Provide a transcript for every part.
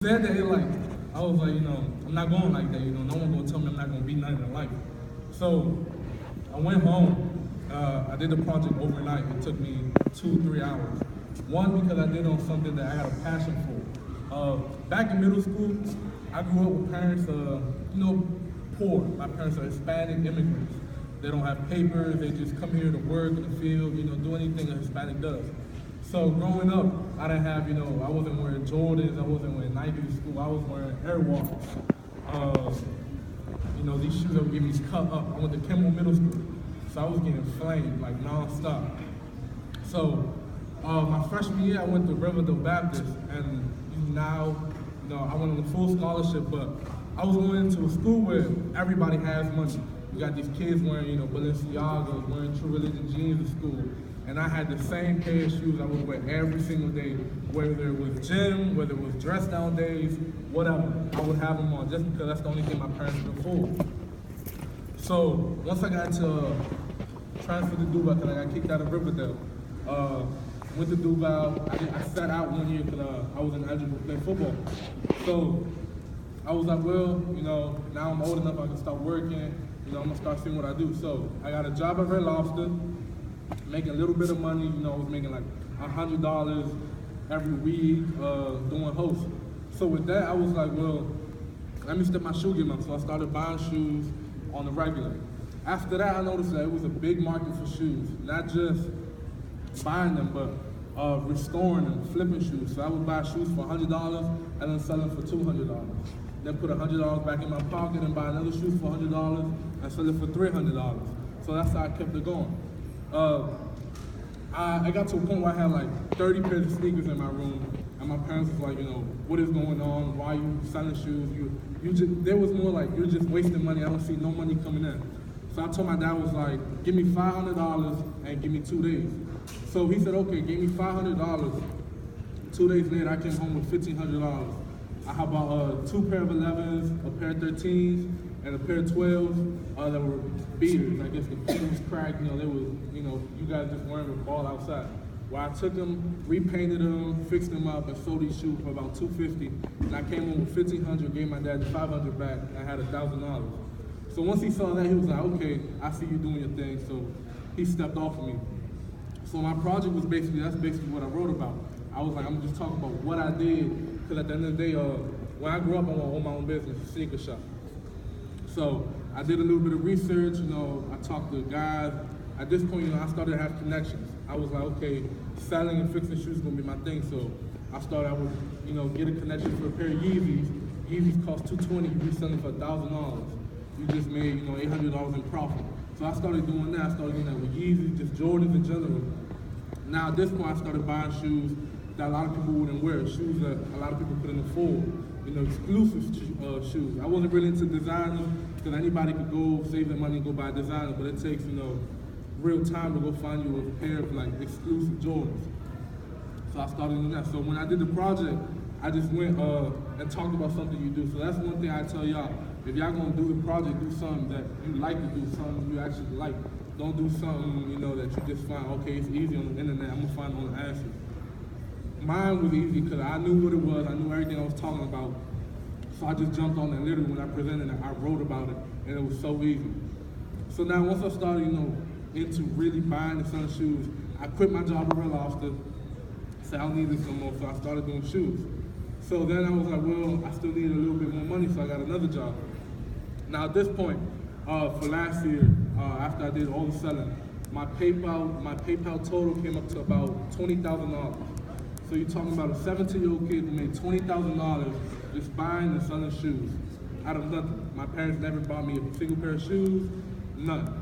said that it like, I was like, I'm not going like that, no one gonna tell me I'm not gonna be nothing in life. So I went home, I did the project overnight. It took me 2-3 hours. One, because I did on something that I had a passion for. Back in middle school, I grew up with parents, poor. My parents are Hispanic immigrants. They don't have papers, they just come here to work in the field, do anything a Hispanic does. So growing up, I didn't have, I wasn't wearing Jordans, I wasn't wearing Nike to school, I was wearing Airwalks. These shoes that would give me cut up. I went to Kimball Middle School, so I was getting flamed, like nonstop. So my freshman year, I went to Riverdale Baptist, and now, I went on a full scholarship, but I was going into a school where everybody has money. You got these kids wearing, Balenciagas, wearing True Religion jeans to school. And I had the same pair of shoes I would wear every single day, whether it was gym, whether it was dress down days, whatever. I would have them on just because that's the only thing my parents could afford. So once I got to transfer to Duval, because I got kicked out of Riverdale, went to Duval. I sat out 1 year because I was ineligible to play football. So I was like, well, now I'm old enough I can start working. I'm gonna start seeing what I do. So I got a job at Red Lobster, making a little bit of money. I was making like $100 every week doing host. So with that, I was like, well, let me step my shoe game up. So I started buying shoes on the regular. After that, I noticed that it was a big market for shoes, not just buying them, but restoring them, flipping shoes. So I would buy shoes for $100 and then sell them for $200. Then put $100 back in my pocket and buy another shoe for $100 and sell it for $300. So that's how I kept it going. I got to a point where I had like 30 pairs of sneakers in my room, and my parents was like, what is going on? Why are you selling shoes? There was more like, you're just wasting money. I don't see no money coming in. So I told my dad, was like, give me $500 and give me 2 days. So he said, okay, gave me $500. 2 days later, I came home with $1,500. I bought 2 pair of 11s, a pair of 13s, and a pair of 12s that were beaters. I guess the paint was cracked, they was, you guys just wearing the ball outside. Well, I took them, repainted them, fixed them up, and sold these shoes for about $250. And I came home with $1,500, gave my dad the $500 back, and I had $1,000. So once he saw that, he was like, okay, I see you doing your thing. So he stepped off of me. So my project was that's basically what I wrote about. I was like, I'm just talking about what I did. Because at the end of the day, when I grew up, I want to own my own business, a sneaker shop. So I did a little bit of research, I talked to guys. At this point, I started to have connections. I was like, okay, selling and fixing shoes is gonna be my thing. So I would, get a connection for a pair of Yeezys. Yeezys cost $220, you reselling for $1,000. You just made, $800 in profit. So I started doing that. I started doing that with Yeezys, just Jordans in general. Now at this point, I started buying shoes that a lot of people wouldn't wear, shoes that a lot of people couldn't afford, exclusive shoes. I wasn't really into designers because anybody could go save their money and go buy a designer, but it takes, real time to go find you a pair of like exclusive Jordans. So I started doing that. So when I did the project, I just went and talked about something you do. So that's one thing I tell y'all. If y'all gonna do the project, do something that you like to do, something you actually like. Don't do something, that you just find, okay, it's easy on the internet, I'm gonna find all the answers. Mine was easy because I knew what it was, I knew everything I was talking about. So I just jumped on it. Literally when I presented it, I wrote about it, and it was so easy. So now once I started, into really buying and selling shoes, I quit my job at Red Lobster, said I don't need this no more, so I started doing shoes. So then I was like, well, I still need a little bit more money, so I got another job. Now at this point, for last year, after I did all the selling, my PayPal total came up to about $20,000. So you're talking about a 17-year-old kid who made $20,000 just buying and selling shoes out of nothing. My parents never bought me a single pair of shoes, none.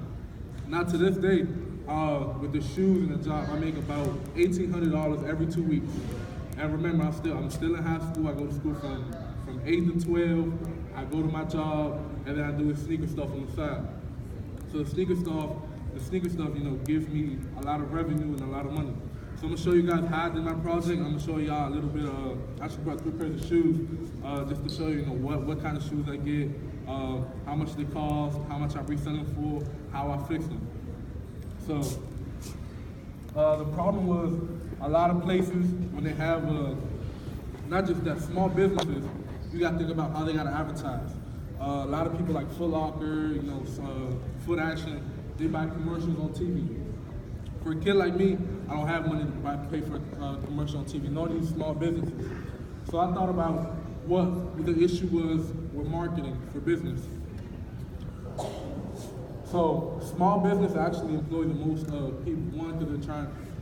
Now to this day, with the shoes and the job, I make about $1,800 every 2 weeks. And remember, I'm still in high school. I go to school from 8 to 12. I go to my job, and then I do the sneaker stuff on the side. So the sneaker stuff, gives me a lot of revenue and a lot of money. So I'm gonna show you guys how I did my project. I'm gonna show y'all a little bit of, I actually brought 3 pairs of shoes, just to show you, what kind of shoes I get, how much they cost, how much I resell them for, how I fix them. So the problem was a lot of places when they have not just that, small businesses, you got to think about how they got to advertise. A lot of people like Foot Locker, Foot Action, they buy commercials on TV. For a kid like me, I don't have money to pay for a commercial on TV, nor these small businesses. So I thought about what the issue was with marketing for business. So small business actually employ the most people. One, because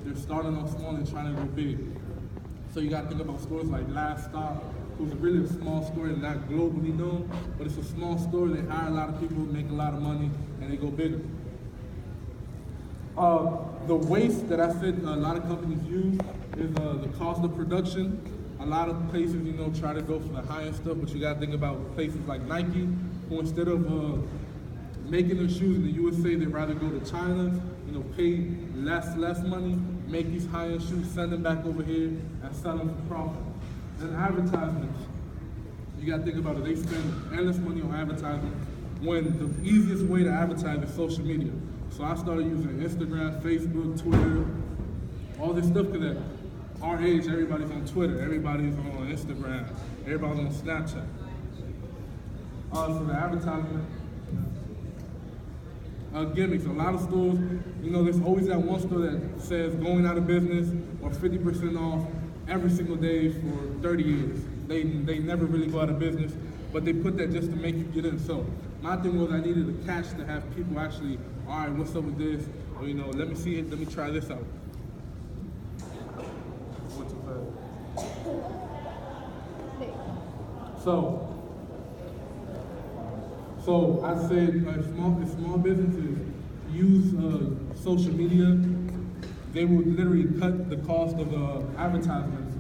they're starting off small and trying to go big. So you got to think about stores like Last Stop, who's really a small store and not globally known, but it's a small store. They hire a lot of people, make a lot of money, and they go bigger. The waste that I said a lot of companies use is the cost of production. A lot of places, try to go for the high-end stuff, but you got to think about places like Nike, who instead of making their shoes in the USA, they'd rather go to China, pay less money, make these high-end shoes, send them back over here, and sell them for profit. And advertisements, you got to think about it. They spend endless money on advertising when the easiest way to advertise is social media. So I started using Instagram, Facebook, Twitter, all this stuff, because at our age, everybody's on Twitter, everybody's on Instagram, everybody's on Snapchat. So the advertisement, gimmicks. A lot of stores, there's always that one store that says going out of business or 50% off every single day for 30 years. They never really go out of business, but they put that just to make you get in. So my thing was I needed a catch to have people actually, all right, what's up with this? Or, let me see it, let me try this out. So I said if small businesses use social media, they would literally cut the cost of advertisements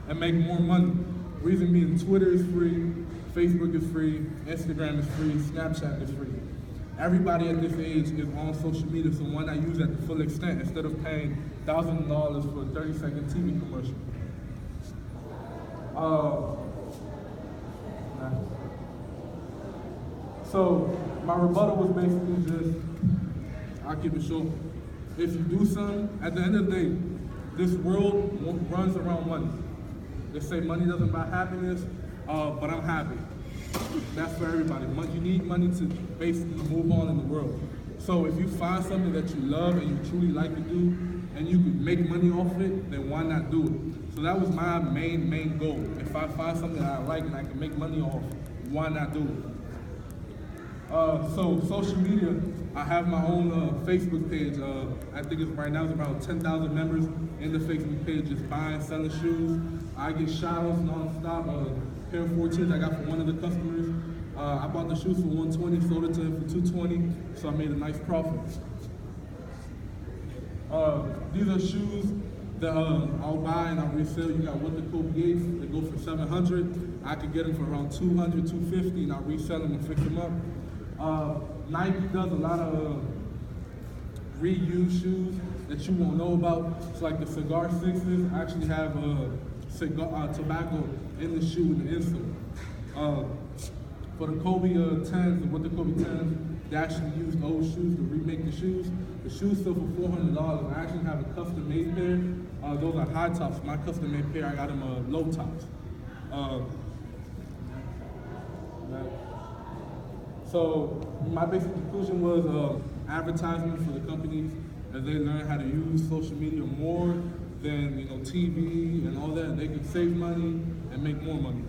and make more money. Reason being, Twitter is free, Facebook is free, Instagram is free, Snapchat is free. Everybody at this age is on social media, so why not use it at the full extent instead of paying $1,000 for a 30-second TV commercial? So my rebuttal was basically just, I'll keep it short. If you do something, at the end of the day, this world runs around money. They say money doesn't buy happiness, but I'm happy. That's for everybody. You need money to basically move on in the world. So if you find something that you love and you truly like to do, and you could make money off of it, then why not do it? So that was my main goal. If I find something that I like and I can make money off, why not do it? So social media, I have my own Facebook page. I think right now it's about 10,000 members in the Facebook page, just buying, selling shoes. I get shout-outs non-stop. Pair of 14s I got from one of the customers. I bought the shoes for $120, sold it to him for $220, so I made a nice profit. These are shoes that I'll buy and I'll resell. You got what the Kobe Gates, they go for $700. I could get them for around $200, $250, and I'll resell them and fix them up. Nike does a lot of reused shoes that you won't know about. It's like the Cigar Sixes actually have tobacco in the shoe in the insole. For the Kobe 10s and what the Kobe 10s, they actually used old shoes to remake the shoes. The shoes sell for $400. I actually have a custom made pair. Those are high tops. My custom made pair, I got them low tops. So my basic conclusion was advertisement for the companies as they learn how to use social media more than TV and all that. They can save money and make more money.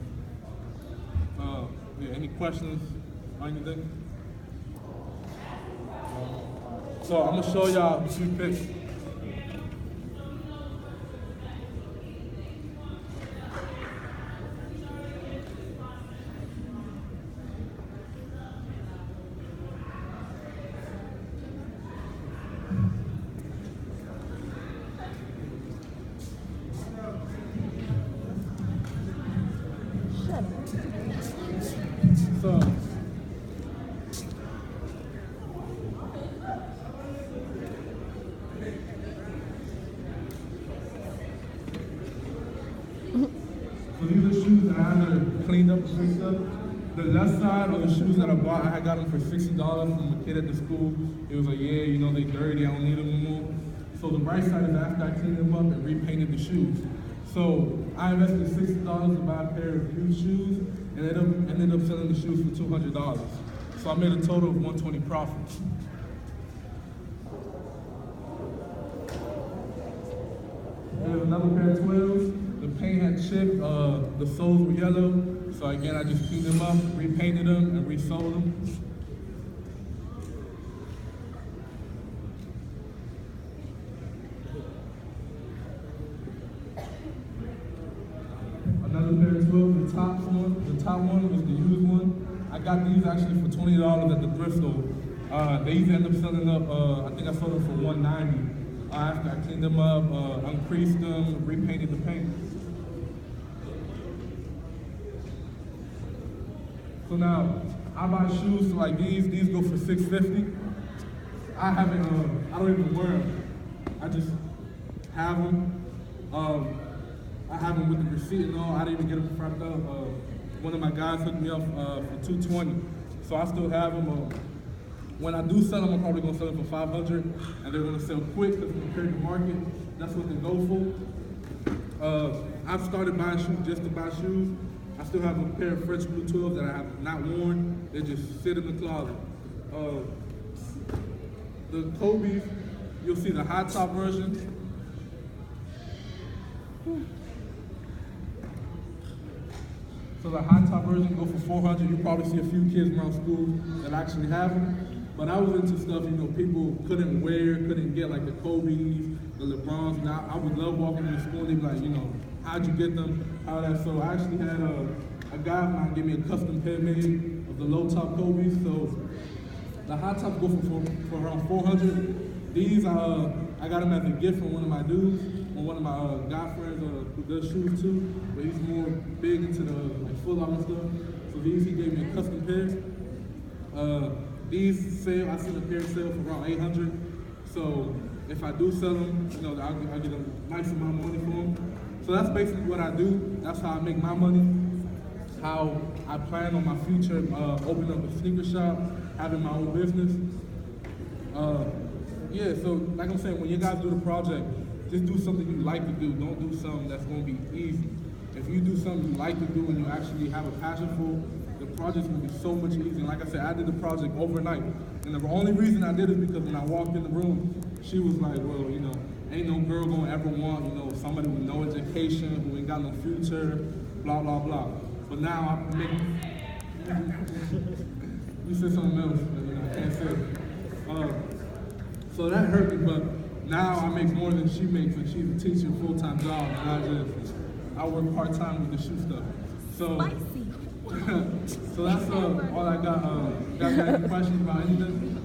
Any questions or anything? So I'm gonna show y'all a few pics. So these are shoes that I either cleaned up and fixed up. The left side are the shoes that I bought. I got them for $60 from a kid at the school. It was like, yeah, they dirty, I don't need them anymore. So the right side is after I cleaned them up and repainted the shoes. So I invested $60 to buy a pair of used shoes, and ended up selling the shoes for $200. So I made a total of 120 profit. There's another pair of 12s. The paint had chipped, the soles were yellow. So again, I just cleaned them up, repainted them, and resold them. Another pair of 12s, the top one was the used one. I got these actually for $20 at the thrift store. These ended up selling up, I think I sold them for $190. After I cleaned them up, uncreased them, repainted the paint. So now, I buy shoes so like these go for $650. I don't even wear them. I just have them. I have them with the receipt and all. I didn't even get them frapped up. One of my guys hooked me up for $220. So I still have them. When I do sell them, I'm probably gonna sell them for $500, and they're gonna sell quick because compared to market, that's what they go for. I've started buying shoes just to buy shoes. I still have a pair of French Blue 12s that I have not worn. They just sit in the closet. The Kobe's, you'll see the high top version. So the high top version go for $400. You probably see a few kids around school that actually have them. But I was into stuff, people couldn't wear, couldn't get like the Kobe's, the LeBrons. And I would love walking into school and they'd be like, how'd you get them? How that? So I actually had a guy of mine give me a custom pair made of the low top Kobe's. So the high top go for around $400. These I got them as a gift from one of my dudes, or one of my guy friends who does shoes too, but he's more big into the Foot Locker stuff. So these he gave me a custom pair. These I seen a pair sell for around $800. So if I do sell them, I'll get a nice amount of money for them. So that's basically what I do. That's how I make my money. How I plan on my future, opening up a sneaker shop, having my own business. Yeah, so like I'm saying, when you guys do the project, just do something you like to do. Don't do something that's gonna be easy. If you do something you like to do and you actually have a passion for, the project's gonna be so much easier. And like I said, I did the project overnight. And the only reason I did it is because when I walked in the room, she was like, well, ain't no girl gonna ever want, somebody with no education, who ain't got no future, blah, blah, blah. But now I make, you said something else, I can't say it. So that hurt me, but now I make more than she makes, and she's a teacher, full-time job, and I work part-time with the shoe stuff. So, so that's all I got. Guys got any questions about anything?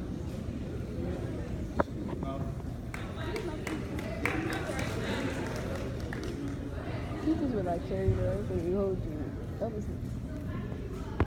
Teachers were like cherry, though, so you hold you. That was